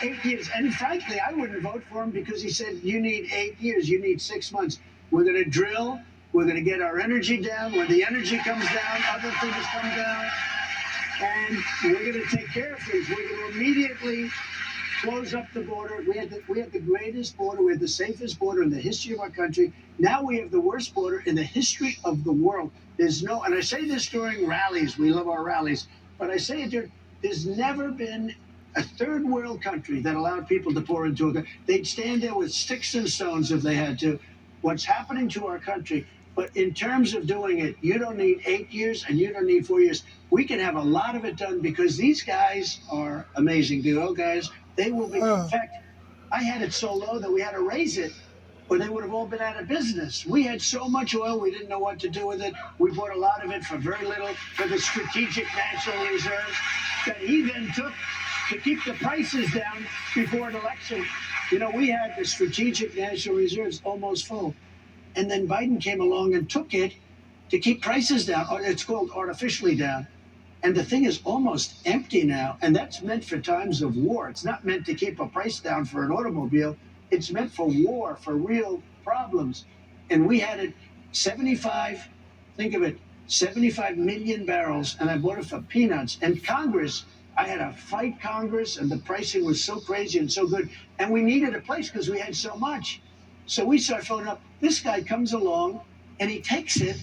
8 years. And frankly, I wouldn't vote for him because he said, you need 8 years, you need 6 months. We're going to drill, we're going to get our energy down. When the energy comes down, other things come down. And we're going to take care of things. We're going to immediately close up the border. We had the greatest border. We had the safest border in the history of our country. Now we have the worst border in the history of the world. There's no, and I say this during rallies. We love our rallies, but I say it during. There's never been a third world country that allowed people to pour into it. They'd stand there with sticks and stones if they had to. What's happening to our country? But in terms of doing it, you don't need 8 years and you don't need 4 years. We can have a lot of it done because these guys are amazing. The oil guys, they will be. In fact, I had it so low that we had to raise it, or they would have all been out of business. We had so much oil, we didn't know what to do with it. We bought a lot of it for very little for the Strategic National Reserves that he then took to keep the prices down before an election. You know, we had the Strategic National Reserves almost full. And then Biden came along and took it to keep prices down. It's called artificially down. And the thing is almost empty now. And that's meant for times of war. It's not meant to keep a price down for an automobile. It's meant for war, for real problems. And we had it 75, think of it, 75 million barrels. And I bought it for peanuts. And Congress, I had to fight Congress, and the pricing was so crazy and so good. And we needed a place because we had so much. So we start phoning up. This guy comes along and he takes it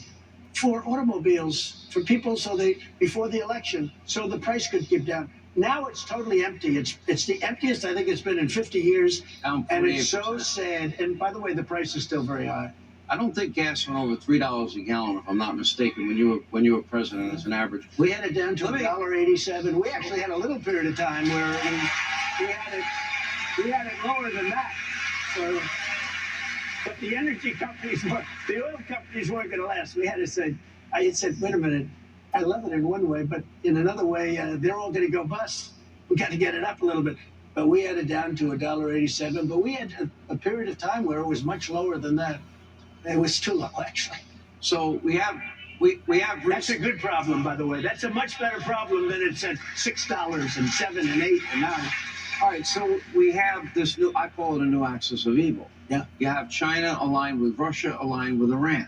for automobiles, for people, so they before the election, so the price could keep down. Now it's totally empty. It's the emptiest I think it's been in 50 years, and it's so sad. And by the way, the price is still very high. I don't think gas went over $3 a gallon, if I'm not mistaken, when you were president as an average. We had it down to $1.87. We actually had a little period of time where we had it lower than that. So. But the energy companies, the oil companies weren't going to last. I had said, wait a minute, I love it in one way, but in another way, they're all going to go bust. We got to get it up a little bit. But we had it down to $1.87. But we had a period of time where it was much lower than that. It was too low, actually. So we have. That's a good problem, by the way. That's a much better problem than it's at $6 and $7 and $8 and $9. All right, so we have this new, I call it a new axis of evil. Yeah. You have China aligned with Russia, aligned with Iran.